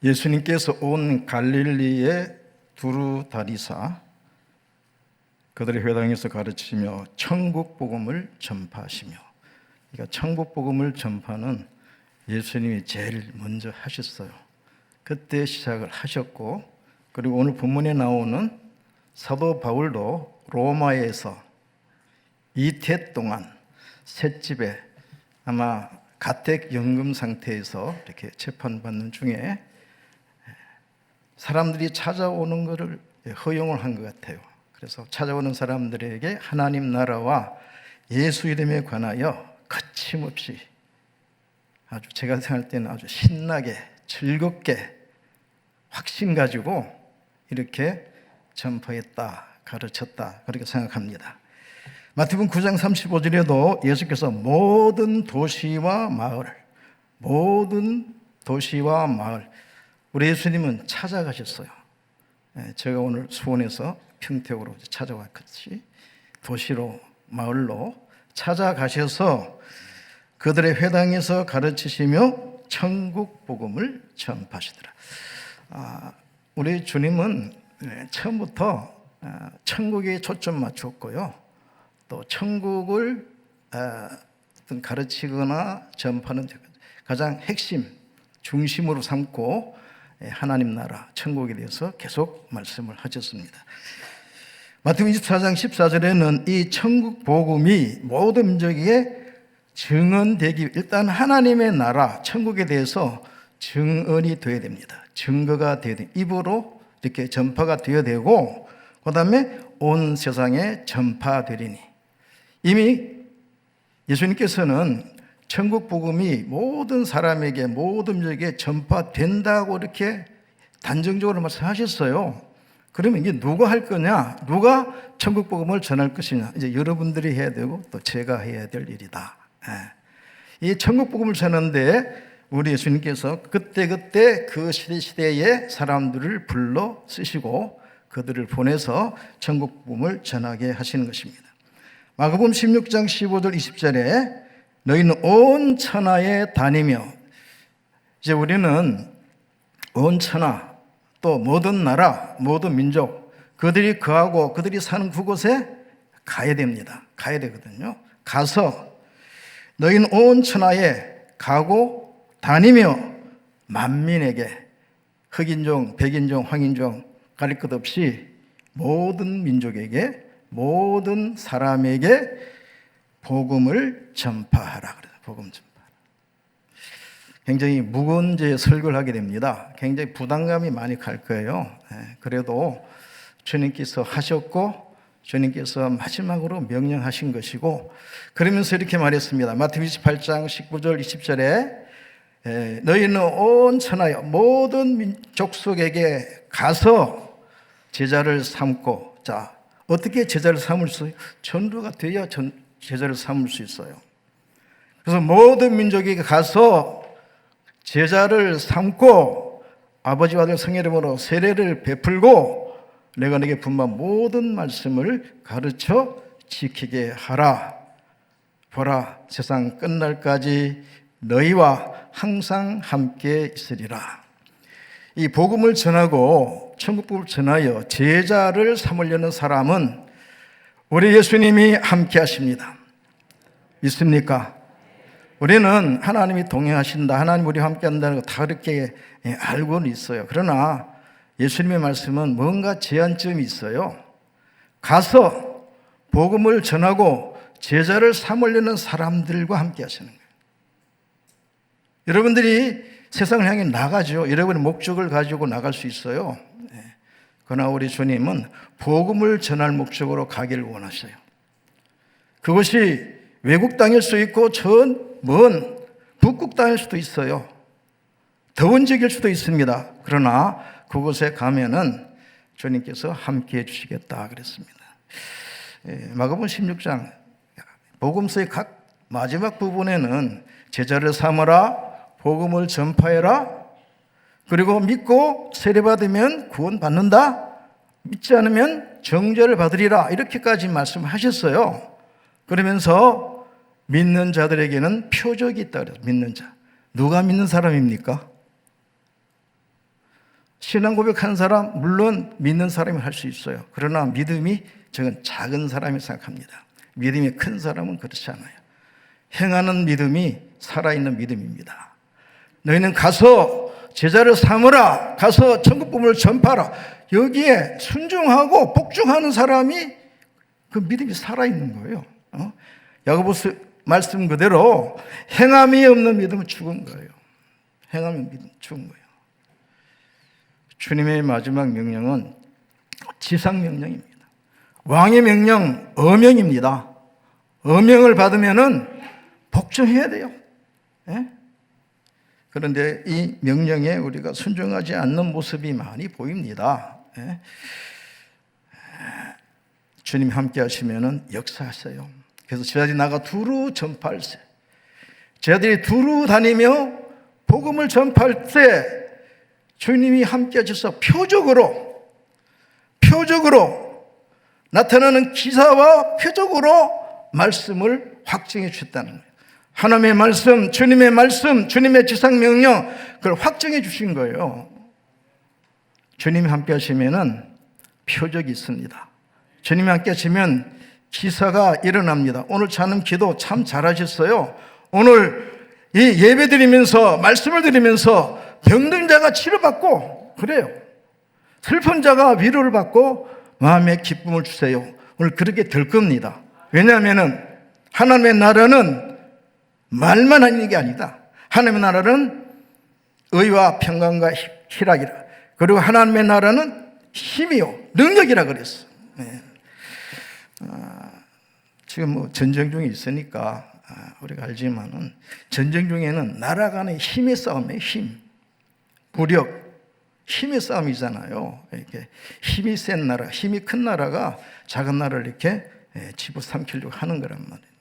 예수님께서 온 갈릴리의 두루 다리사 그들의 회당에서 가르치며 천국 복음을 전파하시며, 그러니까 천국 복음을 전파는 예수님이 제일 먼저 하셨어요. 그때 시작을 하셨고, 그리고 오늘 본문에 나오는 사도 바울도 로마에서 이태 동안 셋집에 아마 가택 연금 상태에서 이렇게 재판받는 중에 사람들이 찾아오는 것을 허용을 한 것 같아요. 그래서 찾아오는 사람들에게 하나님 나라와 예수 이름에 관하여 거침없이 아주, 제가 생각할 때는 아주 신나게 즐겁게 확신 가지고 이렇게 전파했다, 가르쳤다, 그렇게 생각합니다. 마태복음 9장 35절에도 예수께서 모든 도시와 마을, 우리 예수님은 찾아가셨어요. 제가 오늘 수원에서 평택으로 찾아왔듯이 도시로, 마을로 찾아가셔서 그들의 회당에서 가르치시며 천국 복음을 전파하시더라. 우리 주님은 처음부터 천국에 초점 맞췄고요, 또 천국을 가르치거나 전파하는 가장 핵심, 중심으로 삼고 하나님 나라, 천국에 대해서 계속 말씀을 하셨습니다. 마태복음 24장 14절에는 이 천국 복음이 모든 민족에게 증언되기, 일단 하나님의 나라, 천국에 대해서 증언이 되어야 됩니다. 증거가 되어야 됩니다. 입으로 이렇게 전파가 되어야 되고, 그 다음에 온 세상에 전파되리니, 이미 예수님께서는 천국 복음이 모든 사람에게, 모든 민족에게 전파된다고 이렇게 단정적으로 말씀하셨어요. 그러면 이게 누가 할 거냐? 누가 천국 복음을 전할 것이냐? 이제 여러분들이 해야 되고 또 제가 해야 될 일이다. 이 천국 복음을 전하는데 우리 예수님께서 그때 그 시대의 사람들을 불러 쓰시고 그들을 보내서 천국 복음을 전하게 하시는 것입니다. 마가복음 16장 15절 20절에 너희는 온 천하에 다니며, 이제 우리는 온 천하, 또 모든 나라, 모든 민족, 그들이 거하고 그들이 사는 그곳에 가야 됩니다. 가야 되거든요. 가서 너희는 온 천하에 가고 다니며 만민에게, 흑인종, 백인종, 황인종 가릴 것 없이 모든 민족에게, 모든 사람에게 복음을 전파하라 그래요. 복음 전파하라. 굉장히 무거운 제 설교를 하게 됩니다. 굉장히 부담감이 많이 갈 거예요. 그래도 주님께서 하셨고 주님께서 마지막으로 명령하신 것이고, 그러면서 이렇게 말했습니다. 마태복음 28장 19절 20절에 너희는 온 천하에 모든 족속에게 가서 제자를 삼고, 자, 어떻게 제자를 삼을 수 있어요? 전도가 돼야 제자를 삼을 수 있어요. 그래서 모든 민족에게 가서 제자를 삼고 아버지와 아들 성령 이름으로 세례를 베풀고 내가 네게 분부한 모든 말씀을 가르쳐 지키게 하라. 보라, 세상 끝날까지 너희와 항상 함께 있으리라. 이 복음을 전하고 천국 복음을 전하여 제자를 삼으려는 사람은 우리 예수님이 함께 하십니다. 믿습니까? 우리는 하나님이 동행하신다, 하나님 우리와 함께 한다는 거 다 그렇게 알고는 있어요. 그러나 예수님의 말씀은 뭔가 제한점이 있어요. 가서 복음을 전하고 제자를 삼으려는 사람들과 함께 하시는 거예요. 여러분들이 세상을 향해 나가죠. 여러분의 목적을 가지고 나갈 수 있어요. 그러나 우리 주님은 복음을 전할 목적으로 가기를 원하셔요. 그것이 외국 땅일 수 있고 먼 북극 땅일 수도 있어요. 더운 지역일 수도 있습니다. 그러나 그곳에 가면은 주님께서 함께 해주시겠다 그랬습니다. 마가복음 16장 복음서의 각 마지막 부분에는 제자를 삼으라, 복음을 전파해라, 그리고 믿고 세례받으면 구원받는다, 믿지 않으면 정죄를 받으리라, 이렇게까지 말씀하셨어요. 그러면서 믿는 자들에게는 표적이 있다 그래요. 믿는 자. 누가 믿는 사람입니까? 신앙 고백하는 사람, 물론 믿는 사람이 할 수 있어요. 그러나 믿음이 저건 작은 사람이 생각합니다. 믿음이 큰 사람은 그렇지 않아요. 행하는 믿음이 살아있는 믿음입니다. 너희는 가서 제자를 삼으라, 가서 천국 복음을 전파하라. 여기에 순종하고 복종하는 사람이 그 믿음이 살아있는 거예요. 야고보서 말씀 그대로 행함이 없는 믿음은 죽은 거예요. 행함이 없는 믿음은 죽은 거예요. 주님의 마지막 명령은 지상명령입니다. 왕의 명령, 어명입니다. 어명을 받으면은 복종해야 돼요. 예? 그런데 이 명령에 우리가 순종하지 않는 모습이 많이 보입니다. 예? 주님 함께 하시면은 역사하세요. 그래서 제자들이 나가 두루 전파할세. 제자들이 두루 다니며 복음을 전파할 때 주님이 함께 하셔서 표적으로 나타나는 기사와 표적으로 말씀을 확증해 주셨다는 거예요. 하나님의 말씀, 주님의 지상명령, 그걸 확증해 주신 거예요. 주님이 함께 하시면은 표적이 있습니다. 주님이 함께 하시면 기사가 일어납니다. 오늘 찬음 기도 참 잘하셨어요. 오늘 이 예배 드리면서, 말씀을 드리면서 병든 자가 치료받고, 그래요. 슬픈 자가 위로를 받고 마음의 기쁨을 주세요. 오늘 그렇게 될 겁니다. 왜냐하면 하나님의 나라는 말만 하는 게 아니다. 하나님의 나라는 의와 평강과 희락이라. 그리고 하나님의 나라는 힘이요 능력이라 그랬어. 네. 지금 뭐 전쟁 중에 있으니까 우리가 알지만은 전쟁 중에는 나라 간의 힘의 싸움이에요. 힘, 무력, 힘의 싸움이잖아요. 이렇게 힘이 센 나라, 힘이 큰 나라가 작은 나라를 이렇게 집어삼키려고 하는 거란 말이에요.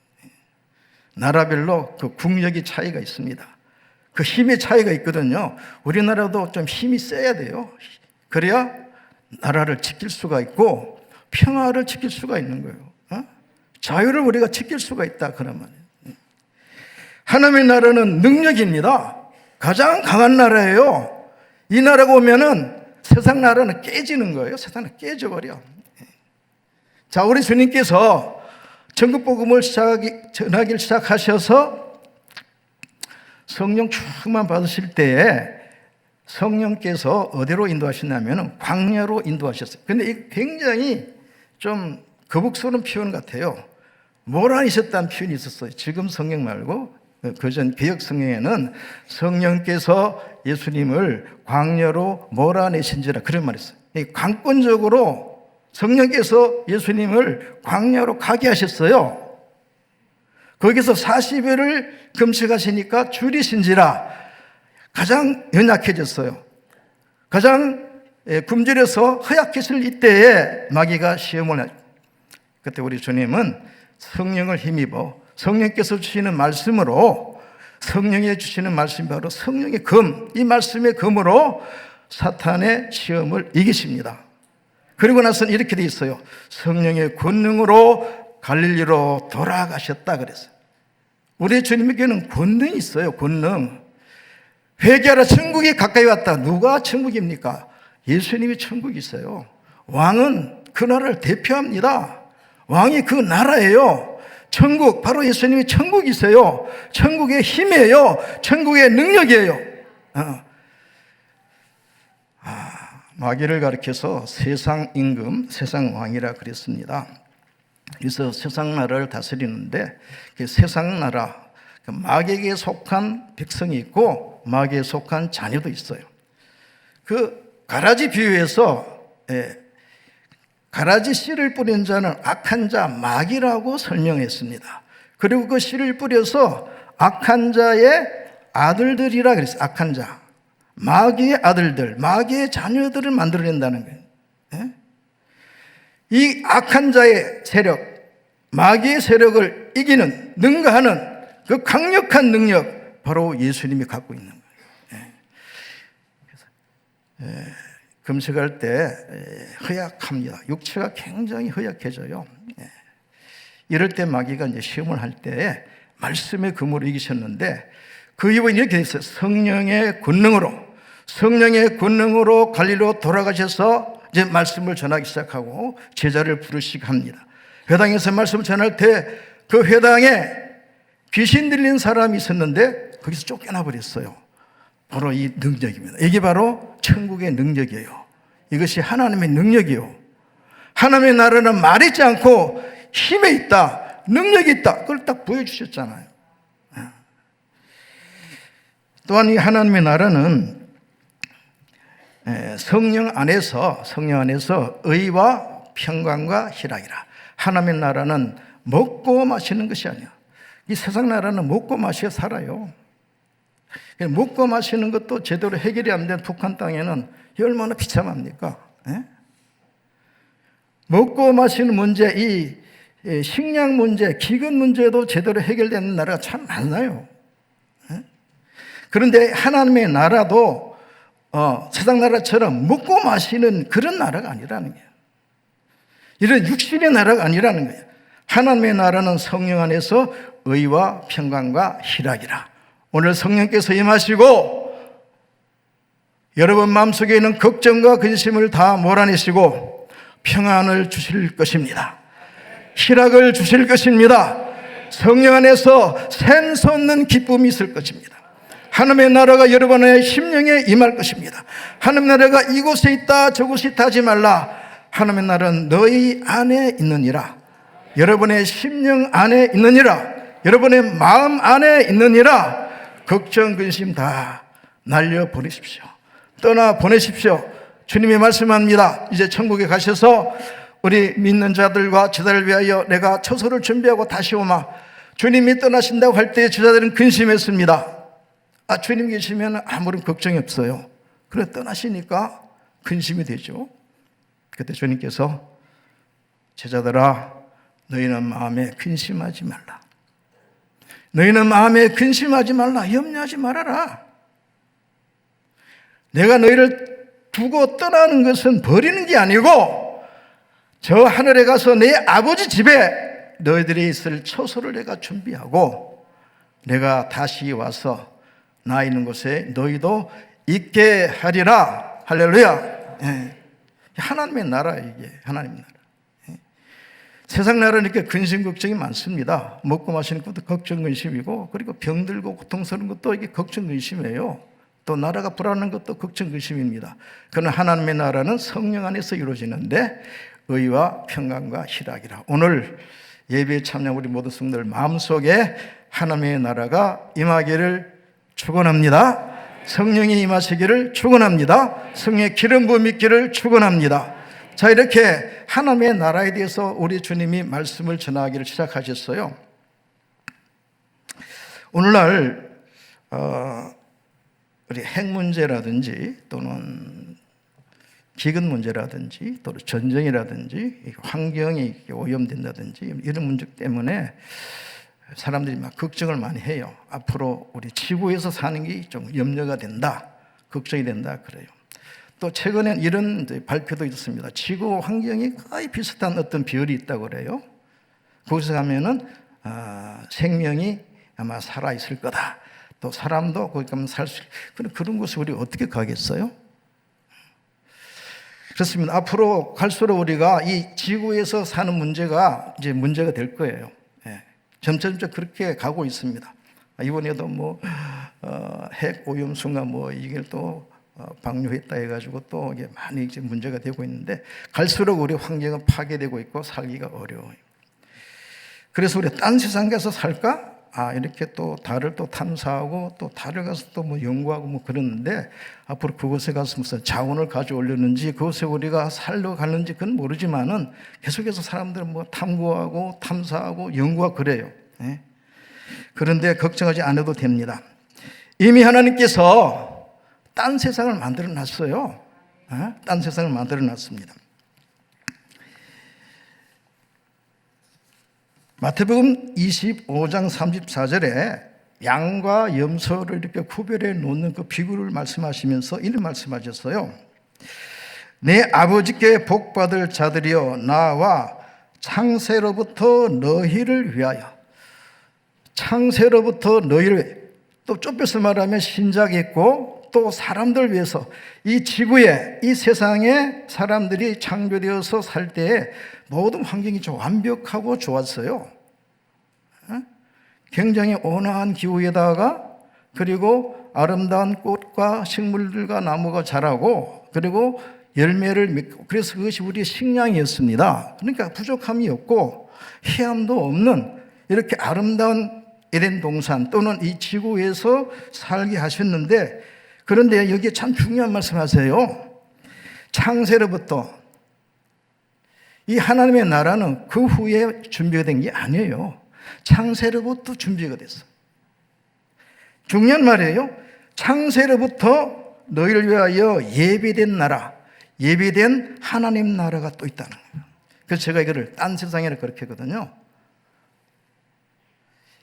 나라별로 그 국력의 차이가 있습니다. 그 힘의 차이가 있거든요. 우리나라도 좀 힘이 세야 돼요. 그래야 나라를 지킬 수가 있고 평화를 지킬 수가 있는 거예요. 자유를 우리가 지킬 수가 있다 그런 말이에요. 하나님의 나라는 능력입니다. 가장 강한 나라예요. 이 나라가 오면은 세상 나라는 깨지는 거예요. 세상은 깨져버려. 자, 우리 주님께서 전국 복음을 전하기 시작하셔서 성령 충만 받으실 때에 성령께서 어디로 인도하셨냐면 광야로 인도하셨어요. 근데 이 굉장히 좀 거북스러운 표현 같아요. 몰아내셨다는 표현이 있었어요. 지금 성경 말고 그전 개역 성경에는 성령께서 예수님을 광야로 몰아내신지라 그런 말이 있어요. 강권적으로 성령께서 예수님을 광야로 가게 하셨어요. 거기서 40일을 금식하시니까 줄이신지라 가장 연약해졌어요. 가장 굶주려서 허약해질 이때에 마귀가 시험을 하죠. 그때 우리 주님은 성령을 힘입어 성령께서 주시는 말씀으로, 성령이 주시는 말씀이 바로 성령의 검, 이 말씀의 검으로 사탄의 시험을 이기십니다. 그리고 나서는 이렇게 돼 있어요. 성령의 권능으로 갈릴리로 돌아가셨다 그랬어요. 우리 주님에게는 권능이 있어요. 권능. 회개하라, 천국이 가까이 왔다. 누가 천국입니까? 예수님이 천국이 있어요. 왕은 그 나라를 대표합니다. 왕이 그 나라예요. 천국, 바로 예수님이 천국이세요. 천국의 힘이에요. 천국의 능력이에요. 마귀를 가리켜서 세상 임금, 세상 왕이라 그랬습니다. 그래서 세상 나라를 다스리는데 그 세상 나라, 마귀에게 속한 백성이 있고 마귀에 속한 자녀도 있어요. 그 가라지 비유에서 가라지 씨를 뿌린 자는 악한 자, 마귀라고 설명했습니다. 그리고 그 씨를 뿌려서 악한 자의 아들들이라 그랬어요. 악한 자, 마귀의 아들들, 마귀의 자녀들을 만들어낸다는 거예요. 이 악한 자의 세력, 마귀의 세력을 이기는, 능가하는 그 강력한 능력, 바로 예수님이 갖고 있는 거예요. 그래서 금식할 때 허약합니다. 육체가 굉장히 허약해져요. 이럴 때 마귀가 이제 시험을 할 때 말씀의 금으로 이기셨는데 그 이유는 이렇게 돼 있어요. 성령의 권능으로, 성령의 권능으로 갈릴리로 돌아가셔서 이제 말씀을 전하기 시작하고 제자를 부르시고 합니다. 회당에서 말씀을 전할 때 그 회당에 귀신 들린 사람이 있었는데 거기서 쫓겨나 버렸어요. 바로 이 능력입니다. 이게 바로 천국의 능력이에요. 이것이 하나님의 능력이요. 하나님의 나라는 말이 있지 않고 힘에 있다, 능력이 있다. 그걸 딱 보여주셨잖아요. 또한 이 하나님의 나라는 성령 안에서 의와 평강과 희락이라. 하나님의 나라는 먹고 마시는 것이 아니야. 이 세상 나라는 먹고 마시고 살아요. 먹고 마시는 것도 제대로 해결이 안 된 북한 땅에는 얼마나 비참합니까? 먹고 마시는 문제, 이 식량 문제, 기근 문제도 제대로 해결되는 나라가 참 많아요. 그런데 하나님의 나라도 세상 나라처럼 먹고 마시는 그런 나라가 아니라는 거예요. 이런 육신의 나라가 아니라는 거예요. 하나님의 나라는 성령 안에서 의와 평강과 희락이라. 오늘 성령께서 임하시고 여러분 마음속에 있는 걱정과 근심을 다 몰아내시고 평안을 주실 것입니다. 희락을 주실 것입니다. 성령 안에서 샘솟는 기쁨이 있을 것입니다. 하나님의 나라가 여러분의 심령에 임할 것입니다. 하나님의 나라가 이곳에 있다 저곳에 있다 하지 말라. 하나님의 나라는 너희 안에 있느니라. 여러분의 심령 안에 있느니라. 여러분의 마음 안에 있느니라. 걱정 근심 다 날려보내십시오. 떠나보내십시오. 주님이 말씀합니다. 이제 천국에 가셔서 우리 믿는 자들과 제자를 위하여 내가 처소를 준비하고 다시 오마. 주님이 떠나신다고 할 때 제자들은 근심했습니다. 주님 계시면 아무런 걱정이 없어요. 그래 떠나시니까 근심이 되죠. 그때 주님께서 제자들아 너희는 마음에 근심하지 말라. 너희는 마음에 근심하지 말라. 염려하지 말아라. 내가 너희를 두고 떠나는 것은 버리는 게 아니고 저 하늘에 가서 내 아버지 집에 너희들이 있을 처소를 내가 준비하고 내가 다시 와서 나 있는 곳에 너희도 있게 하리라. 할렐루야. 하나님의 나라, 이게 하나님 나라. 세상 나라는 이렇게 근심 걱정이 많습니다. 먹고 마시는 것도 걱정 근심이고, 그리고 병들고 고통스러운 것도 이게 걱정 근심이에요. 또 나라가 불안한 것도 걱정 근심입니다. 그러나 하나님의 나라는 성령 안에서 이루어지는데 의와 평강과 희락이라. 오늘 예배에 참여한 우리 모든 성도들 마음속에 하나님의 나라가 임하기를 축원합니다. 성령이 임하시기를 축원합니다. 성령의 기름 부음 있기를 축원합니다. 자, 이렇게 하나님의 나라에 대해서 우리 주님이 말씀을 전하기를 시작하셨어요. 오늘날 우리 핵 문제라든지 또는 기근 문제라든지 또 전쟁이라든지 환경이 오염된다든지 이런 문제 때문에 사람들이 막 걱정을 많이 해요. 앞으로 우리 지구에서 사는 게 좀 염려가 된다, 걱정이 된다 그래요. 또 최근엔 이런 발표도 있었습니다. 지구 환경이 거의 비슷한 어떤 별이 있다고 그래요. 거기서 가면은 생명이 아마 살아 있을 거다. 또 사람도 거기 가면 살 수 있을. 그런 곳에 우리 어떻게 가겠어요? 그렇습니다. 앞으로 갈수록 우리가 이 지구에서 사는 문제가 이제 문제가 될 거예요. 점점 그렇게 가고 있습니다. 이번에도 핵 오염수가 이게 또 방류했다 해가지고 또 이게 많이 이제 문제가 되고 있는데 갈수록 우리 환경은 파괴되고 있고 살기가 어려워요. 그래서 우리 딴 세상 가서 살까? 이렇게 또 달을 또 탐사하고 또 달을 가서 또 연구하고 그러는데 앞으로 그곳에 가서 무슨 자원을 가져오려는지 그곳에 우리가 살러 가는지 그건 모르지만은 계속해서 사람들은 탐구하고 탐사하고 연구하고 그래요. 그런데 걱정하지 않아도 됩니다. 이미 하나님께서 딴 세상을 만들어 놨어요. 딴 세상을 만들어 놨습니다. 마태복음 25장 34절에 양과 염소를 이렇게 구별해 놓는 그 비구를 말씀하시면서 이런 말씀하셨어요. 내 아버지께 복받을 자들이여 나와 창세로부터 너희를 위하여. 창세로부터 너희를, 또 좁혀서 말하면 신작이 있고 또 사람들 위해서 이 지구에, 이 세상에 사람들이 창조되어서 살 때에 모든 환경이 좀 완벽하고 좋았어요. 굉장히 온화한 기후에다가, 그리고 아름다운 꽃과 식물들과 나무가 자라고, 그리고 열매를 맺고, 그래서 그것이 우리의 식량이었습니다. 그러니까 부족함이 없고 해함도 없는 이렇게 아름다운 에덴 동산 또는 이 지구에서 살게 하셨는데, 그런데 여기에 참 중요한 말씀하세요. 창세로부터 이 하나님의 나라는 그 후에 준비가 된 게 아니에요. 창세로부터 준비가 됐어. 중요한 말이에요. 창세로부터 너희를 위하여 예비된 나라, 예비된 하나님 나라가 또 있다는 거예요. 그래서 제가 이거를 딴 세상이라 그렇게 하거든요.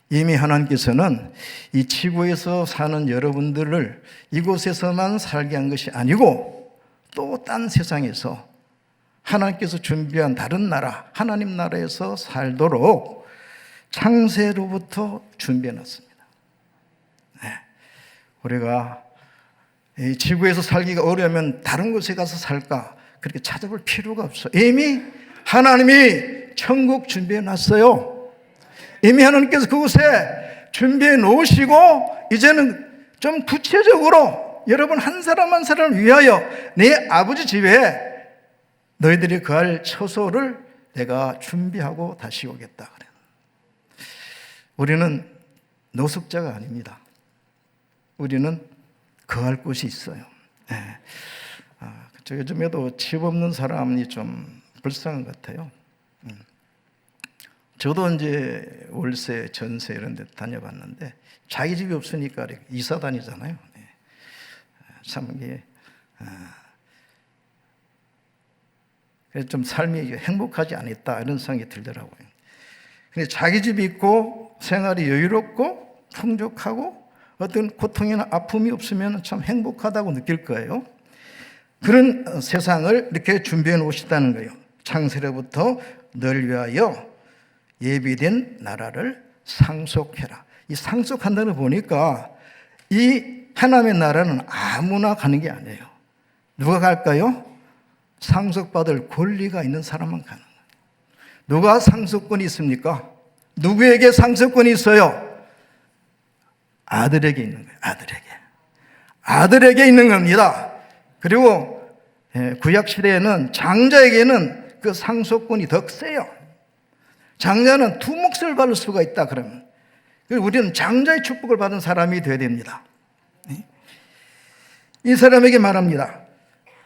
이미 하나님께서는 이 지구에서 사는 여러분들을 이곳에서만 살게 한 것이 아니고 또 딴 세상에서 하나님께서 준비한 다른 나라, 하나님 나라에서 살도록 창세로부터 준비해 놨습니다. 네. 우리가 이 지구에서 살기가 어려우면 다른 곳에 가서 살까 그렇게 찾아볼 필요가 없어요. 이미 하나님이 천국 준비해 놨어요. 이미 하나님께서 그곳에 준비해 놓으시고, 이제는 좀 구체적으로 여러분 한 사람 한 사람을 위하여 내 아버지 집에 너희들이 거할 처소를 내가 준비하고 다시 오겠다 그래요. 우리는 노숙자가 아닙니다. 우리는 거할 곳이 있어요. 네. 요즘에도 집 없는 사람이 좀 불쌍한 것 같아요. 저도 이제 월세, 전세 이런 데 다녀봤는데 자기 집이 없으니까 이사 다니잖아요. 네. 참 이게 그래서 좀 삶이 행복하지 않았다 이런 생각이 들더라고요. 근데 자기 집이 있고 생활이 여유롭고 풍족하고 어떤 고통이나 아픔이 없으면 참 행복하다고 느낄 거예요. 그런 세상을 이렇게 준비해 놓으셨다는 거예요. 창세로부터 널 위하여 예비된 나라를 상속해라. 이 상속한다는 보니까 이 하나님의 나라는 아무나 가는 게 아니에요. 누가 갈까요? 상속받을 권리가 있는 사람만 가는 거예요. 누가 상속권이 있습니까? 누구에게 상속권이 있어요? 아들에게 있는 거예요. 아들에게 있는 겁니다. 그리고 구약 시대에는 장자에게는 그 상속권이 더 세요. 장자는 두 몫을 받을 수가 있다 그러면 우리는 장자의 축복을 받은 사람이 되어야 됩니다. 이 사람에게 말합니다.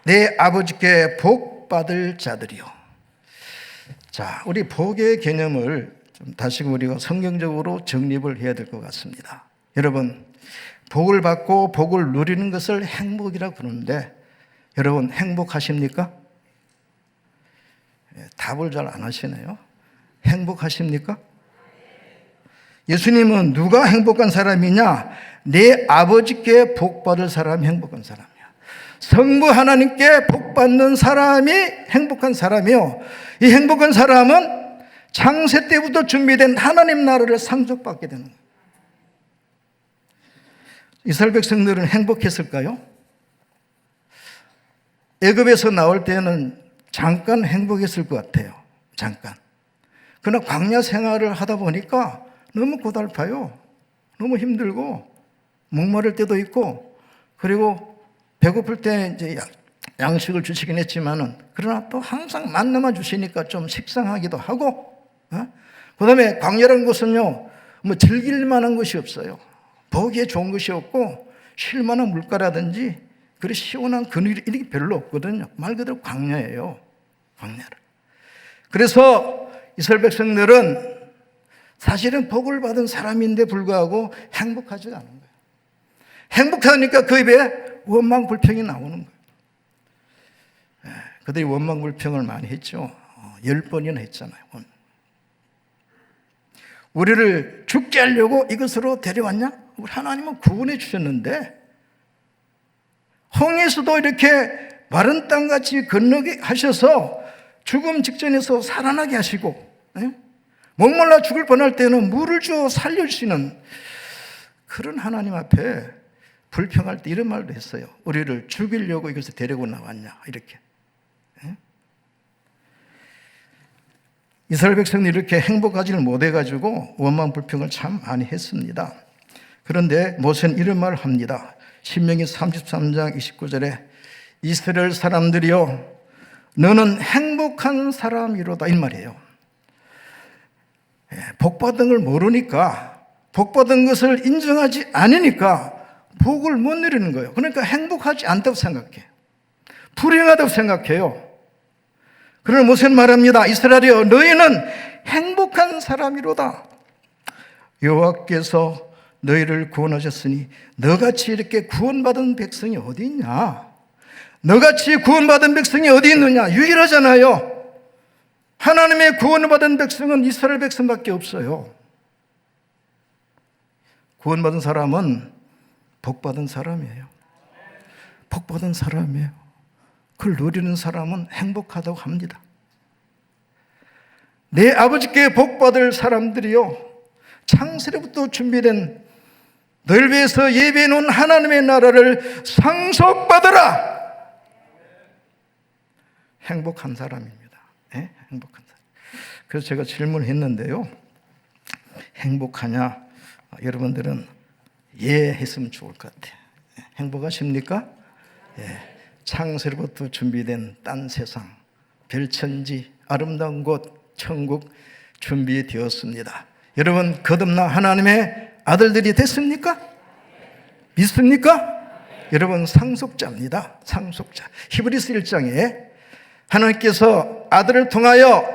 내 아버지께 복 받을 자들이요. 자, 우리 복의 개념을 좀 다시금 우리가 성경적으로 정립을 해야 될 것 같습니다. 여러분, 복을 받고 복을 누리는 것을 행복이라고 부르는데 여러분 행복하십니까? 답을 잘 안 하시네요. 행복하십니까? 예수님은 누가 행복한 사람이냐? 내 아버지께 복 받을 사람이 행복한 사람이야. 성부 하나님께 복 받는 사람이 행복한 사람이요. 이 행복한 사람은 창세 때부터 준비된 하나님 나라를 상속받게 되는 거예요. 이스라엘 백성들은 행복했을까요? 애굽에서 나올 때는 잠깐 행복했을 것 같아요. 잠깐. 그러나 광야 생활을 하다 보니까 너무 고달파요. 너무 힘들고 목마를 때도 있고, 그리고 배고플 때 이제 양식을 주시긴 했지만은 그러나 또 항상 만나만 주시니까 좀 식상하기도 하고, 그다음에 광야라는 곳은요 뭐 즐길 만한 것이 없어요. 보기에 좋은 것이 없고 쉴 만한 물가라든지 그리 시원한 그늘이 이렇게 별로 없거든요. 말 그대로 광야예요. 광야를. 그래서 이스라엘 백성들은 사실은 복을 받은 사람인데 불구하고 행복하지 않은 거예요. 행복하니까 그 입에 원망 불평이 나오는 거예요. 그들이 원망 불평을 많이 했죠. 10번이나 했잖아요. 우리를 죽게 하려고 이것으로 데려왔냐? 우리 하나님은 구원해 주셨는데 홍해수도 이렇게 마른 땅같이 건너게 하셔서 죽음 직전에서 살아나게 하시고, 목말라 죽을 뻔할 때는 물을 주어 살려주시는 그런 하나님 앞에 불평할 때 이런 말도 했어요. 우리를 죽이려고 이것을 데리고 나왔냐 이렇게. 이스라엘 백성이 이렇게 행복하지를 못해가지고 원망 불평을 참 많이 했습니다. 그런데 모세는 이런 말을 합니다. 신명기 33장 29절에 이스라엘 사람들이여 너는 행복한 사람이로다 이 말이에요. 복받은 걸 모르니까, 복받은 것을 인정하지 않으니까 복을 못 누리는 거예요. 그러니까 행복하지 않다고 생각해. 불행하다고 생각해요. 그러나 모세는 말합니다. 이스라엘이여 너희는 행복한 사람이로다. 여호와께서 너희를 구원하셨으니 너같이 이렇게 구원받은 백성이 어디 있냐? 너같이 구원받은 백성이 어디 있느냐? 유일하잖아요. 하나님의 구원을 받은 백성은 이스라엘 백성밖에 없어요. 구원받은 사람은 복받은 사람이에요. 복받은 사람이에요. 그걸 누리는 사람은 행복하다고 합니다. 내 아버지께 복받을 사람들이요 창세로부터 준비된 널 위해서 예비해 놓은 하나님의 나라를 상속받으라. 행복한 사람입니다. 네? 행복한 사람. 그래서 제가 질문을 했는데요. 행복하냐? 여러분들은 예 했으면 좋을 것 같아요. 행복하십니까? 예. 창세로부터 준비된 딴 세상, 별천지, 아름다운 곳, 천국 준비되었습니다. 여러분 거듭난 하나님의 아들들이 됐습니까? 믿습니까? 여러분 상속자입니다. 상속자. 히브리서 1장에 하나님께서 아들을 통하여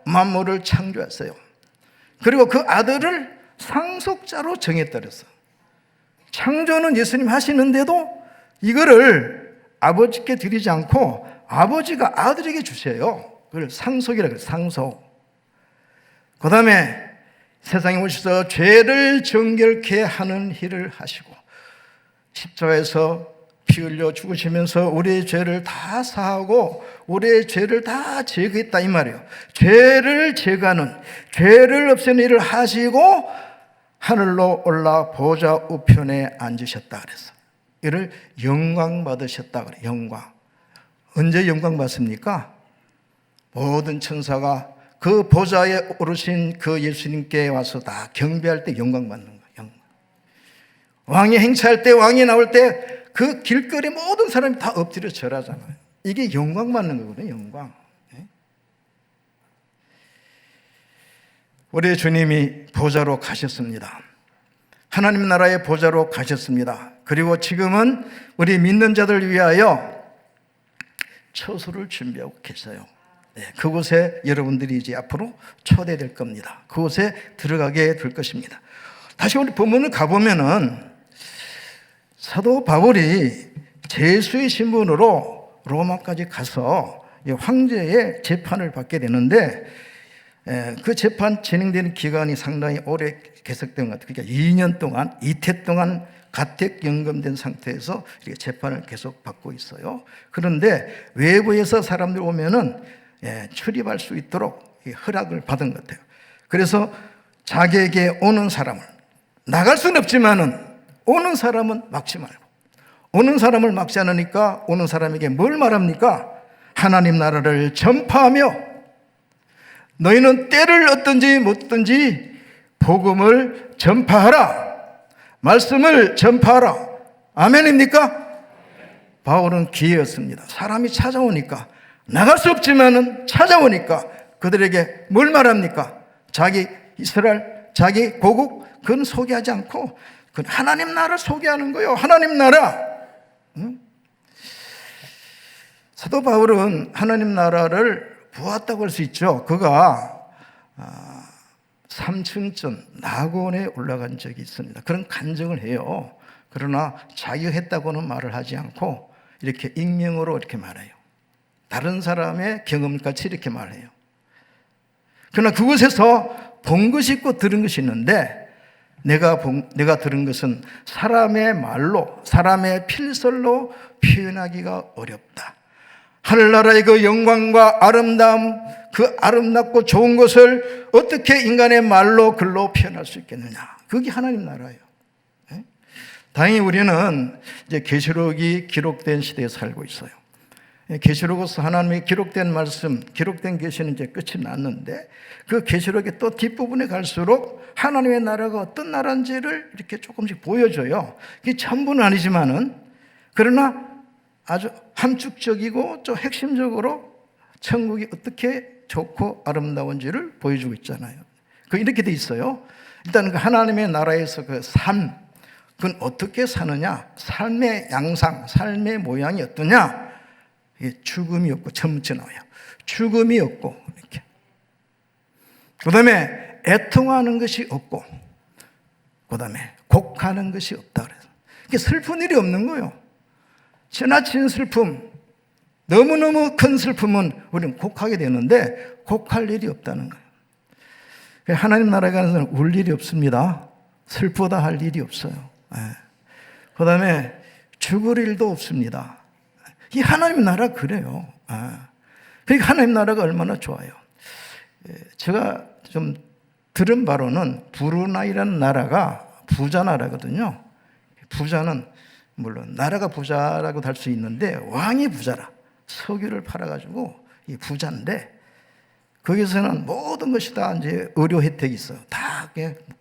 만물을 창조했어요. 그리고 그 아들을 상속자로 정했다 그랬어. 창조는 예수님 하시는데도 이거를 아버지께 드리지 않고 아버지가 아들에게 주세요. 그걸 상속이라고 해요. 상속. 그 다음에 세상에 오셔서 죄를 정결케 하는 일을 하시고 십자가에서 피 흘려 죽으시면서 우리의 죄를 다 사하고 우리의 죄를 다 제거했다 이 말이에요. 죄를 제거하는, 죄를 없애는 일을 하시고 하늘로 올라 보좌 우편에 앉으셨다 그랬어. 이를 영광 받으셨다 그래. 영광. 언제 영광 받습니까? 모든 천사가 그 보좌에 오르신 그 예수님께 와서 다 경배할 때 영광 받는 거예요. 영광. 왕이 행차할 때, 왕이 나올 때 그 길거리 모든 사람이 다 엎드려 절하잖아요. 이게 영광 받는 거거든요. 영광. 우리 주님이 보좌로 가셨습니다. 하나님 나라의 보좌로 가셨습니다. 그리고 지금은 우리 믿는 자들 위하여 처소를 준비하고 계세요. 그곳에 여러분들이 이제 앞으로 초대될 겁니다. 그곳에 들어가게 될 것입니다. 다시 우리 본문을 가보면은 사도 바울이 제수의 신분으로 로마까지 가서 황제의 재판을 받게 되는데 그 재판 진행되는 기간이 상당히 오래 계속된 것 같아요. 그러니까 2년 동안, 이태 동안 가택연금된 상태에서 이렇게 재판을 계속 받고 있어요. 그런데 외부에서 사람들 오면은 출입할 수 있도록 허락을 받은 것 같아요. 그래서 자기에게 오는 사람을, 나갈 수는 없지만은 오는 사람은 막지 말고, 오는 사람을 막지 않으니까 오는 사람에게 뭘 말합니까? 하나님 나라를 전파하며 너희는 때를 얻든지 못든지 복음을 전파하라. 말씀을 전파하라. 아멘입니까? 바울은 기회였습니다. 사람이 찾아오니까, 나갈 수 없지만은 찾아오니까 그들에게 뭘 말합니까? 자기 이스라엘, 자기 고국 그건 소개하지 않고 그건 하나님 나라를 소개하는 거예요. 하나님 나라. 사도 바울은 하나님 나라를 보았다고 할 수 있죠. 그가 3층전 낙원에 올라간 적이 있습니다. 그런 간증을 해요. 그러나 자기가 했다고는 말을 하지 않고 이렇게 익명으로 이렇게 말해요. 다른 사람의 경험같이 이렇게 말해요. 그러나 그곳에서 본 것이 있고 들은 것이 있는데 내가 들은 것은 사람의 말로, 사람의 필설로 표현하기가 어렵다. 하늘나라의 그 영광과 아름다움, 그 아름답고 좋은 것을 어떻게 인간의 말로 글로 표현할 수 있겠느냐. 그게 하나님 나라예요. 다행히 우리는 이제 계시록이 기록된 시대에 살고 있어요. 계시록으로서 하나님의 기록된 말씀, 기록된 계시는 이제 끝이 났는데 그 계시록의 또 뒷부분에 갈수록 하나님의 나라가 어떤 나라인지를 이렇게 조금씩 보여줘요. 이게 전부는 아니지만은 그러나 아주 함축적이고 좀 핵심적으로 천국이 어떻게 좋고 아름다운지를 보여주고 있잖아요. 그 이렇게 돼 있어요. 일단 그 하나님의 나라에서 그 삶, 그건 어떻게 사느냐, 삶의 양상, 삶의 모양이 어떠냐. 이게 죽음이 없고 첫 번째 나와요. 죽음이 없고 이렇게. 그다음에 애통하는 것이 없고, 그다음에 곡하는 것이 없다 그래서 이게 슬픈 일이 없는 거예요. 지나친 슬픔, 너무너무 큰 슬픔은 우리는 곡하게 되는데 곡할 일이 없다는 거예요. 하나님 나라에 가는 사람은 울 일이 없습니다. 슬프다 할 일이 없어요. 그다음에 죽을 일도 없습니다. 이 하나님 나라 그래요. 그러니까 하나님 나라가 얼마나 좋아요. 제가 좀 들은 바로는 브루나이라는 나라가 부자 나라거든요. 부자는 물론 나라가 부자라고 할 수 있는데 왕이 부자라. 석유를 팔아가지고 이 부자인데 거기서는 모든 것이 다 이제 의료 혜택이 있어요. 다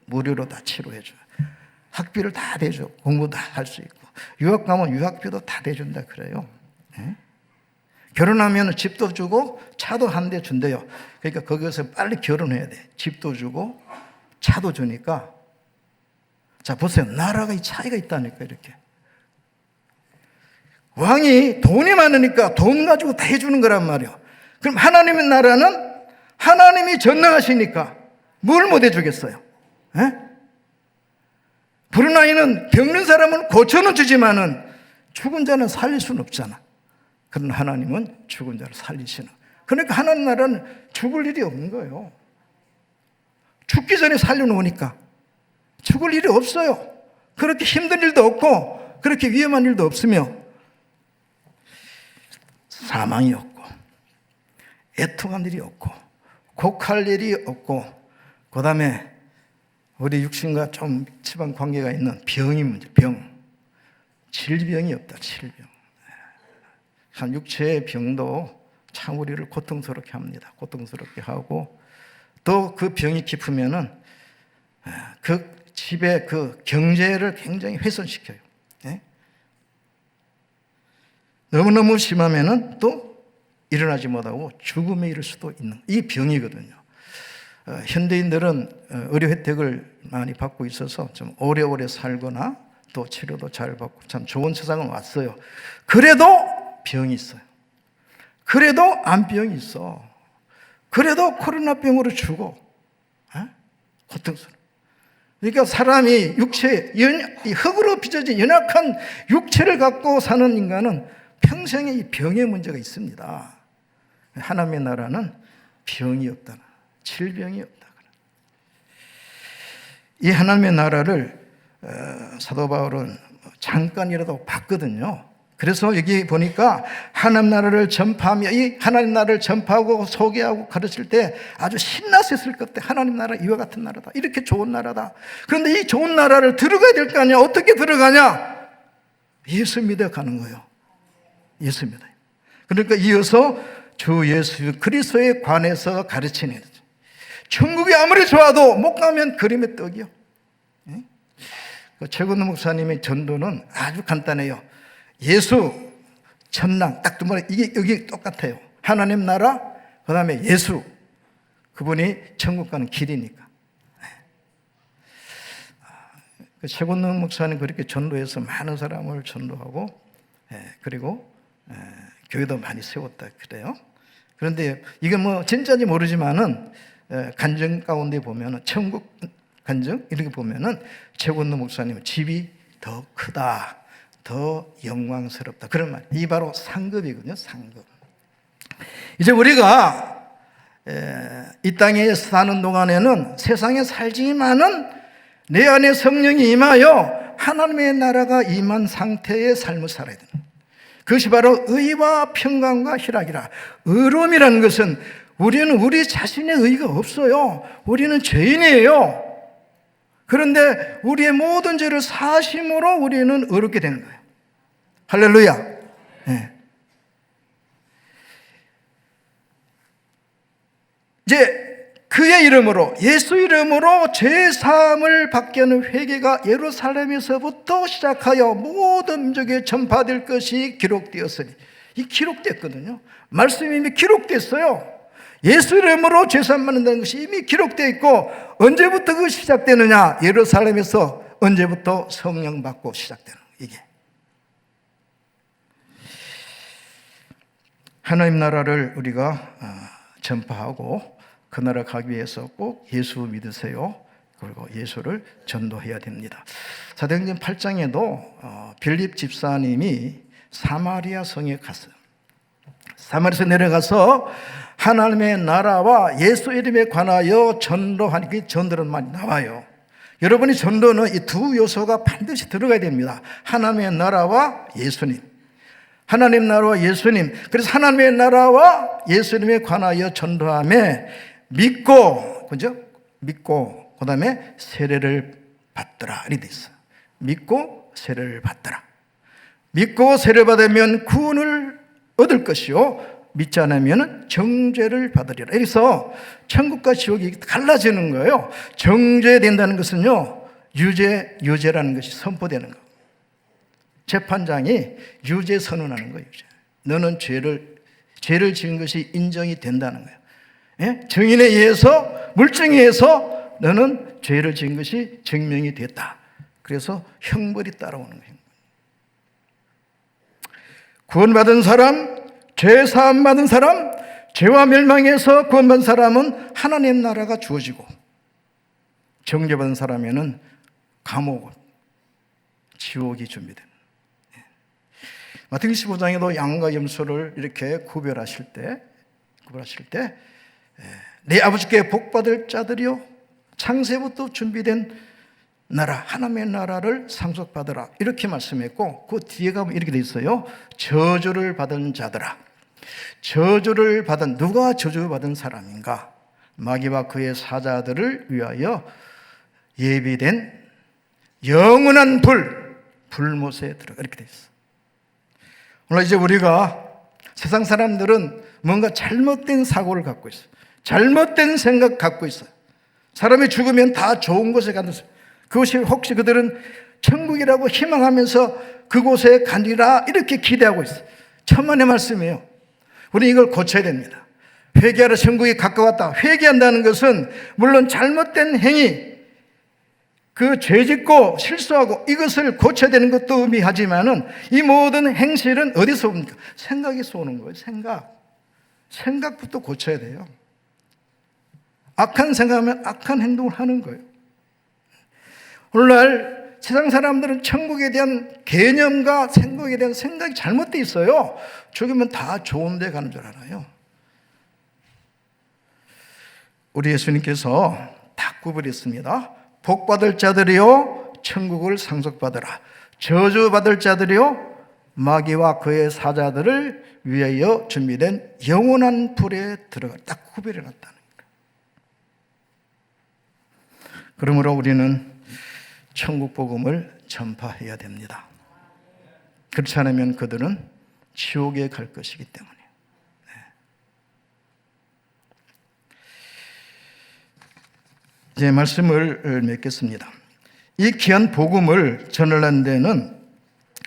무료로 다 치료해줘요. 학비를 다 대줘. 공부 다 할 수 있고. 유학 가면 유학비도 다 대준다 그래요. 결혼하면 집도 주고 차도 한 대 준대요. 그러니까 거기서 빨리 결혼해야 돼. 집도 주고 차도 주니까. 자, 보세요. 나라가 이 차이가 있다니까, 이렇게. 왕이 돈이 많으니까 돈 가지고 다 해주는 거란 말이에요. 그럼 하나님의 나라는 하나님이 전능하시니까 뭘 못 해주겠어요? 브루나이는 병든 사람은 고쳐는 주지만은 죽은 자는 살릴 수는 없잖아. 그러나 하나님은 죽은 자를 살리시는. 그러니까 하나님 나라는 죽을 일이 없는 거예요. 죽기 전에 살려놓으니까 죽을 일이 없어요. 그렇게 힘든 일도 없고 그렇게 위험한 일도 없으며 사망이 없고 애통한 일이 없고 곡할 일이 없고 그 다음에 우리 육신과 좀 집안 관계가 있는 병이 문제, 병. 질병이 없다, 질병. 한 육체의 병도 참 우리를 고통스럽게 합니다. 고통스럽게 하고 또 그 병이 깊으면은 그 집의 그 경제를 굉장히 훼손시켜요. 너무너무 심하면은 또 일어나지 못하고 죽음에 이를 수도 있는 이 병이거든요. 현대인들은 의료 혜택을 많이 받고 있어서 좀 오래오래 살거나 또 치료도 잘 받고 참 좋은 세상은 왔어요. 그래도 병이 있어요. 그래도 암병이 있어. 그래도 코로나병으로 죽어. 고통스러워. 그러니까 사람이 육체, 이 흙으로 빚어진 연약한 육체를 갖고 사는 인간은 평생에 이 병의 문제가 있습니다. 하나님의 나라는 병이 없다. 질병이 없다. 이 하나님의 나라를 사도 바울은 잠깐이라도 봤거든요. 그래서 여기 보니까 하나님 나라를 전파하며 이 하나님 나라를 전파하고 소개하고 가르칠 때 아주 신나서 했을 것 같아. 하나님 나라 이와 같은 나라다. 이렇게 좋은 나라다. 그런데 이 좋은 나라를 들어가야 될 거 아니야. 어떻게 들어가냐? 예수 믿어 가는 거예요. 예수 믿어요. 그러니까 이어서 주 예수 그리스도에 관해서 가르치는 거죠. 천국이 아무리 좋아도 못 가면 그림의 떡이요. 최근호 목사님의 전도는 아주 간단해요. 예수, 천당, 딱 두 번, 이게 여기 똑같아요. 하나님 나라, 그 다음에 예수. 그분이 천국 가는 길이니까. 최근호 목사님 그렇게 전도해서 많은 사람을 전도하고, 그리고 교회도 많이 세웠다 그래요. 그런데 이게 뭐 진짜인지 모르지만은 간증 가운데 보면은 천국 간증 이렇게 보면은 최근호 목사님 집이 더 크다. 더 영광스럽다. 그런 말. 이 바로 상급이거든요. 상급. 이제 우리가 이 땅에 사는 동안에는 세상에 살지만은 내 안에 성령이 임하여 하나님의 나라가 임한 상태의 삶을 살아야 됩니다. 그것이 바로 의와 평강과 희락이라. 의로움이라는 것은 우리는 우리 자신의 의가 없어요. 우리는 죄인이에요. 그런데 우리의 모든 죄를 사심으로 우리는 의롭게 되는 거예요. 할렐루야. 네. 이제 그의 이름으로, 예수 이름으로 죄사함을 받게 하는 회개가 예루살렘에서부터 시작하여 모든 민족에 전파될 것이 기록되었으니, 이 기록됐거든요. 말씀이 이미 기록됐어요. 예수 이름으로 죄사함 받는다는 것이 이미 기록되어 있고, 언제부터 그 시작되느냐? 예루살렘에서 언제부터 성령 받고 시작되는 거예요. 이게 하나님 나라를 우리가 전파하고 그 나라 가기 위해서 꼭 예수 믿으세요. 그리고 예수를 전도해야 됩니다. 사도행전 8장에도 빌립 집사님이 사마리아 성에 갔어요. 사마리아에서 내려가서 하나님의 나라와 예수 이름에 관하여 전도하니, 그 전도는 말이 나와요. 여러분이 전도는 이 두 요소가 반드시 들어가야 됩니다. 하나님의 나라와 예수님. 하나님 나라와 예수님. 그래서 하나님의 나라와 예수님에 관하여 전도함에 믿고, 그죠? 믿고, 그 다음에 세례를 받더라. 이렇게 돼 있어요. 믿고 세례를 받더라. 믿고 세례 받으면 구원을 얻을 것이요, 믿지 않으면 정죄를 받으리라. 그래서 천국과 지옥이 갈라지는 거예요. 정죄된다는 것은요, 유죄라는 것이 선포되는 거. 재판장이 유죄 선언하는 거예요. 유죄. 너는 죄를 지은 것이 인정이 된다는 거예요. 예? 증인에 의해서, 물증에 의해서 너는 죄를 지은 것이 증명이 됐다. 그래서 형벌이 따라오는 거예요. 구원받은 사람, 죄 사함 받은 사람, 죄와 멸망에서 구원받은 사람은 하나님 나라가 주어지고, 정죄받은 사람에는 감옥, 지옥이 준비됩니다. 마태복음 15장에도 양과 염소를 이렇게 구별하실 때 내 아버지께 복받을 자들이요, 창세부터 준비된 나라, 하나님의 나라를 상속받으라, 이렇게 말씀했고, 그 뒤에 가면 이렇게 돼 있어요. 저주를 받은 자들아. 저주를 받은, 누가 저주받은 사람인가? 마귀와 그의 사자들을 위하여 예비된 영원한 불못에 들어가, 이렇게 돼 있어. 오늘 이제 우리가, 세상 사람들은 뭔가 잘못된 사고를 갖고 있어요. 잘못된 생각 갖고 있어요. 사람이 죽으면 다 좋은 곳에 가는, 그것이 혹시 그들은 천국이라고 희망하면서 그곳에 가리라 이렇게 기대하고 있어요. 천만의 말씀이에요. 우리 이걸 고쳐야 됩니다. 회개하라, 천국이 가까웠다. 회개한다는 것은 물론 잘못된 행위, 그 죄짓고 실수하고 이것을 고쳐야 되는 것도 의미하지만은, 이 모든 행실은 어디서 옵니까? 생각에서 오는 거예요. 생각부터 고쳐야 돼요. 악한 생각하면 악한 행동을 하는 거예요. 오늘날 세상 사람들은 천국에 대한 개념과 천국에 대한 생각이 잘못되어 있어요. 죽으면 다 좋은 데 가는 줄 알아요. 우리 예수님께서 딱 구별했습니다. 복받을 자들이요, 천국을 상속받으라. 저주받을 자들이요, 마귀와 그의 사자들을 위하여 준비된 영원한 불에 들어가. 딱 구별해놨다는 거예요. 그러므로 우리는 천국 복음을 전파해야 됩니다. 그렇지 않으면 그들은 지옥에 갈 것이기 때문에. 이제 말씀을 맺겠습니다. 이 귀한 복음을 전하는 데는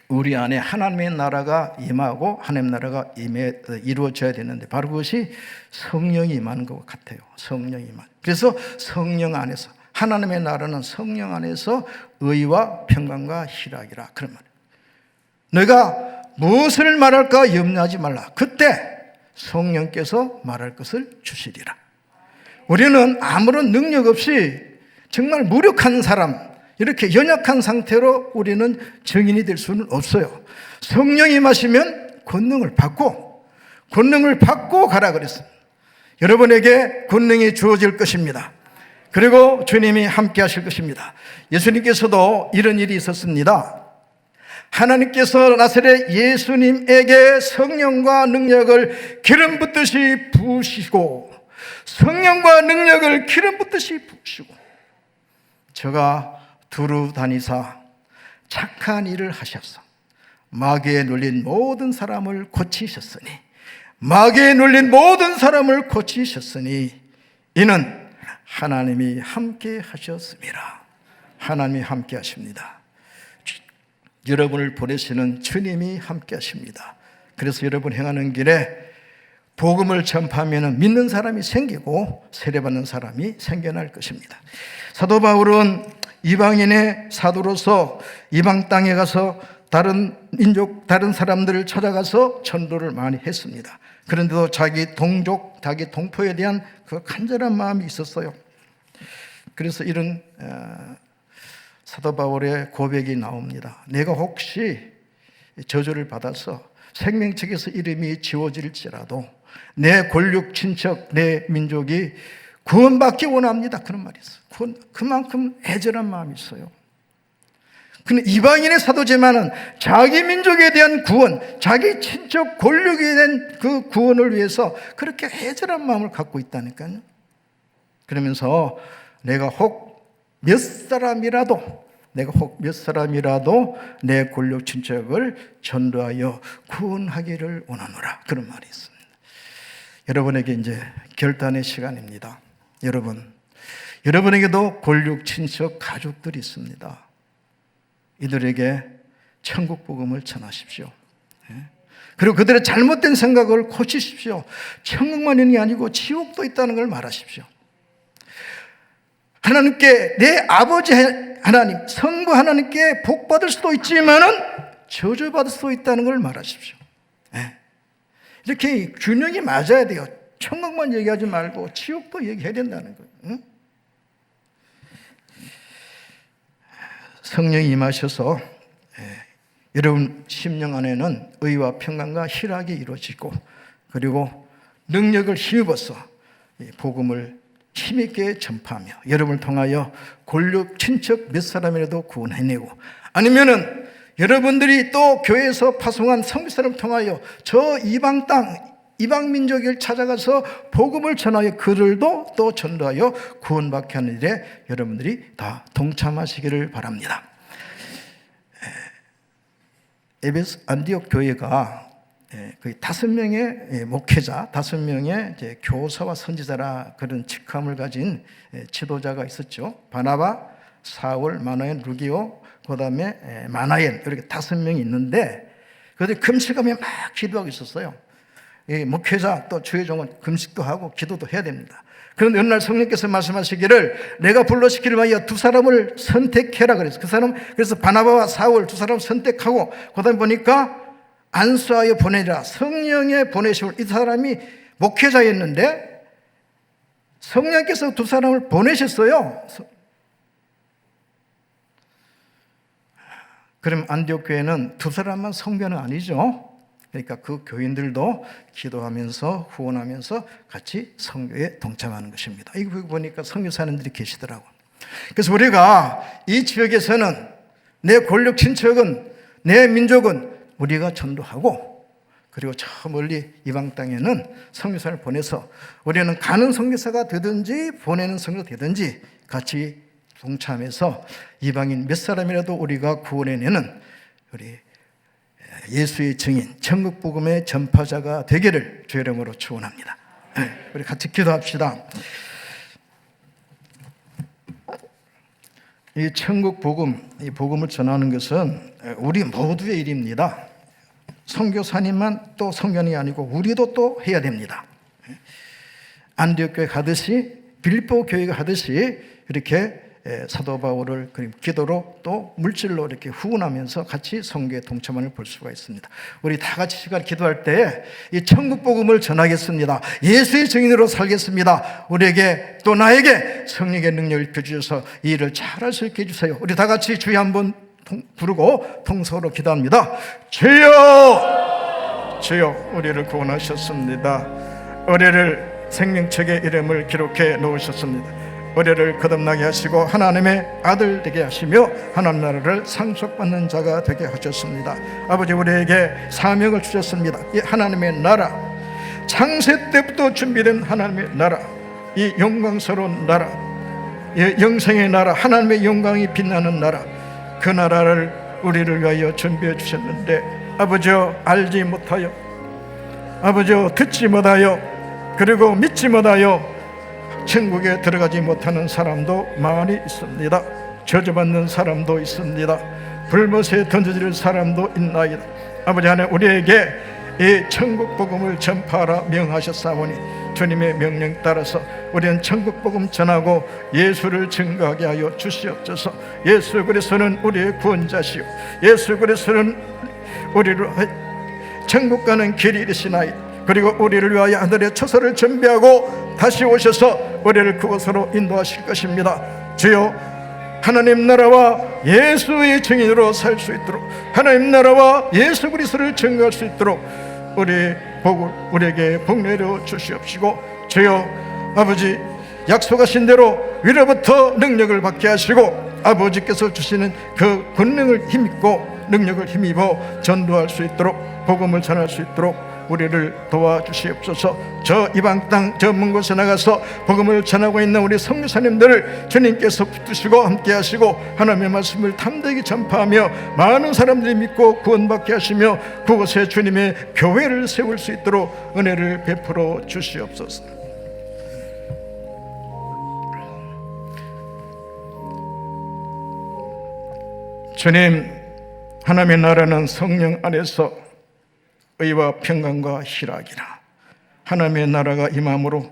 우리 안에 하나님의 나라가 임하고 하나님의 나라가 이루어져야 되는데, 바로 그것이 성령이 임하는 것 같아요. 성령이 임하는. 그래서 성령 안에서, 하나님의 나라는 성령 안에서 의와 평강과 희락이라, 그런 말이에요. 내가 무엇을 말할까 염려하지 말라. 그때 성령께서 말할 것을 주시리라. 우리는 아무런 능력 없이 정말 무력한 사람, 이렇게 연약한 상태로 우리는 증인이 될 수는 없어요. 성령이 임하시면 권능을 받고 가라 그랬습니다. 여러분에게 권능이 주어질 것입니다. 그리고 주님이 함께 하실 것입니다. 예수님께서도 이런 일이 있었습니다. 하나님께서 나사렛 예수님에게 성령과 능력을 기름 붓듯이 부으시고, 성령과 능력을 기름 붓듯이 부으시고, 저가 두루 다니사 착한 일을 하셔서 마귀에 눌린 모든 사람을 고치셨으니, 마귀에 눌린 모든 사람을 고치셨으니 이는 하나님이 함께 하셨습니다. 하나님이 함께 하십니다. 여러분을 보내시는 주님이 함께 하십니다. 그래서 여러분 행하는 길에 복음을 전파하면 믿는 사람이 생기고 세례받는 사람이 생겨날 것입니다. 사도 바울은 이방인의 사도로서 이방 땅에 가서 다른 민족, 다른 사람들을 찾아가서 전도를 많이 했습니다. 그런데도 자기 동족, 자기 동포에 대한 그 간절한 마음이 있었어요. 그래서 이런 사도 바울의 고백이 나옵니다. 내가 혹시 저주를 받아서 생명책에서 이름이 지워질지라도 내 골육 친척, 내 민족이 구원받기 원합니다. 그런 말이 있어요. 그만큼 애절한 마음이 있어요. 근데 이방인의 사도지만은 자기 민족에 대한 구원, 자기 친척 골육에 대한 그 구원을 위해서 그렇게 애절한 마음을 갖고 있다니까요. 그러면서 내가 혹 몇 사람이라도 내 골육 친척을 전도하여 구원하기를 원하노라. 그런 말이 있습니다. 여러분에게 이제 결단의 시간입니다. 여러분에게도 골육 친척 가족들이 있습니다. 이들에게 천국 복음을 전하십시오. 그리고 그들의 잘못된 생각을 고치십시오. 천국만이 아니고 지옥도 있다는 걸 말하십시오. 하나님께, 내 아버지 하나님, 성부 하나님께 복 받을 수도 있지만은 저주받을 수도 있다는 걸 말하십시오. 이렇게 균형이 맞아야 돼요. 천국만 얘기하지 말고 지옥도 얘기해야 된다는 거예요. 성령이 임하셔서 여러분 심령 안에는 의와 평강과 희락이 이루어지고, 그리고 능력을 힘입어서 복음을 힘있게 전파하며 여러분을 통하여 골육 친척 몇 사람이라도 구원해내고, 아니면은 여러분들이 또 교회에서 파송한 선교사를 통하여 저 이방 땅, 이방 민족을 찾아가서 복음을 전하여 그들도 또 전도하여 구원받게 하는 일에 여러분들이 다 동참하시기를 바랍니다. 에베소 안디옥 교회가 거의 5명의 목회자, 5명의 교사와 선지자라 그런 직함을 가진 지도자가 있었죠. 바나바, 사울, 마나엔, 루기오, 그 다음에 마나엔, 이렇게 5명이 있는데 그들이 금식하며 막 기도하고 있었어요. 이 목회자 또 주의 종은 금식도 하고 기도도 해야 됩니다. 그런데 어느 날 성령께서 말씀하시기를 내가 불러시기를 위하여 2사람을 선택해라 그래서 그래서 바나바와 사울 2사람 선택하고 그 다음에 보니까 안수하여 보내라, 성령의 보내심을, 이 사람이 목회자였는데 성령께서 2사람을 보내셨어요. 그럼 안디옥 교회는 2사람만 성교는 아니죠. 그러니까 그 교인들도 기도하면서 후원하면서 같이 선교에 동참하는 것입니다. 이거 보니까 선교사님들이 계시더라고. 그래서 우리가 이 지역에서는 내 골육 친척은, 내 민족은 우리가 전도하고, 그리고 저 멀리 이방 땅에는 선교사를 보내서 우리는 가는 선교사가 되든지 보내는 선교사가 되든지 같이 동참해서 이방인 몇 사람이라도 우리가 구원해내는 우리 예수의 증인, 천국 복음의 전파자가 되기를 주의 이름으로 축원합니다. 우리 같이 기도합시다. 이 천국 복음, 이 복음을 전하는 것은 우리 모두의 일입니다. 선교사님만 또 선교이 아니고 우리도 또 해야 됩니다. 안디옥 교회 가듯이, 빌립보 교회가 하듯이 이렇게 사도 바울을 기도로 또 물질로 이렇게 후원하면서 같이 선교에 동참을 볼 수가 있습니다. 우리 다 같이 시간 기도할 때 이 천국 복음을 전하겠습니다. 예수의 증인으로 살겠습니다. 우리에게 또 나에게 성령의 능력을 주셔서 이 일을 잘할 수 있게 해주세요. 우리 다 같이 주여 한번 부르고 통성으로 기도합니다. 주여, 주여, 우리를 구원하셨습니다. 우리를 생명책의 이름을 기록해 놓으셨습니다. 우리를 거듭나게 하시고 하나님의 아들 되게 하시며 하나님 나라를 상속받는 자가 되게 하셨습니다. 아버지, 우리에게 사명을 주셨습니다. 이 하나님의 나라, 창세 때부터 준비된 하나님의 나라, 이 영광스러운 나라, 영생의 나라, 하나님의 영광이 빛나는 나라, 그 나라를 우리를 위하여 준비해 주셨는데 아버지여 알지 못하여, 아버지여 듣지 못하여, 그리고 믿지 못하여 천국에 들어가지 못하는 사람도 많이 있습니다. 저주받는 사람도 있습니다. 불못에 던져질 사람도 있나이다. 아버지 하나님, 우리에게 이 천국 복음을 전파하라 명하셨사오니 주님의 명령 따라서 우리는 천국 복음 전하고 예수를 증거하게 하여 주시옵소서. 예수 그리스도는 우리의 구원자시오. 예수 그리스도는 우리를 천국 가는 길이 이르시나이다. 그리고 우리를 위하여 하늘의 처소를 준비하고 다시 오셔서 우리를 그곳으로 인도하실 것입니다. 주여, 하나님 나라와 예수의 증인으로 살 수 있도록, 하나님 나라와 예수 그리스도를 증거할 수 있도록 우리의 복을 우리에게 복 내려 주시옵시고, 주여 아버지, 약속하신 대로 위로부터 능력을 받게 하시고 아버지께서 주시는 그 권능을 힘입고 능력을 힘입어 전도할 수 있도록, 복음을 전할 수 있도록 우리를 도와주시옵소서. 저 이방 땅, 저 먼 곳에 나가서 복음을 전하고 있는 우리 선교사님들을 주님께서 붙드시고 함께 하시고 하나님의 말씀을 담대히 전파하며 많은 사람들이 믿고 구원받게 하시며 그곳에 주님의 교회를 세울 수 있도록 은혜를 베풀어 주시옵소서. 주님, 하나님의 나라는 성령 안에서 의와 평강과 희락이라. 하나님의 나라가 임함으로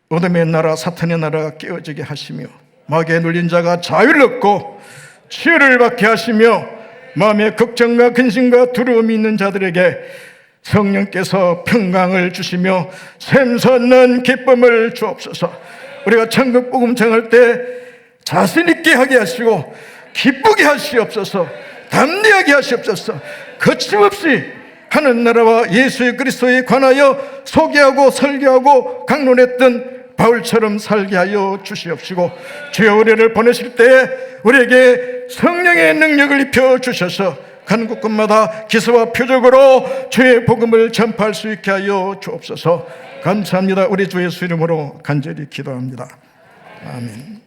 어둠의 나라, 사탄의 나라가 깨어지게 하시며 마귀에 눌린 자가 자유를 얻고 치유를 받게 하시며 마음에 걱정과 근심과 두려움이 있는 자들에게 성령께서 평강을 주시며 샘솟는 기쁨을 주옵소서. 우리가 천국 복음 전할 때 자신 있게 하게 하시고 기쁘게 하시옵소서. 담대하게 하시옵소서. 거침없이 하는 나라와 예수 그리스도에 관하여 소개하고 설교하고 강론했던 바울처럼 살게 하여 주시옵시고, 주여 우리를 보내실 때에 우리에게 성령의 능력을 입혀 주셔서 간 곳곳마다 기사와 표적으로 주의 복음을 전파할 수 있게 하여 주옵소서. 감사합니다. 우리 주 예수 이름으로 간절히 기도합니다. 아멘.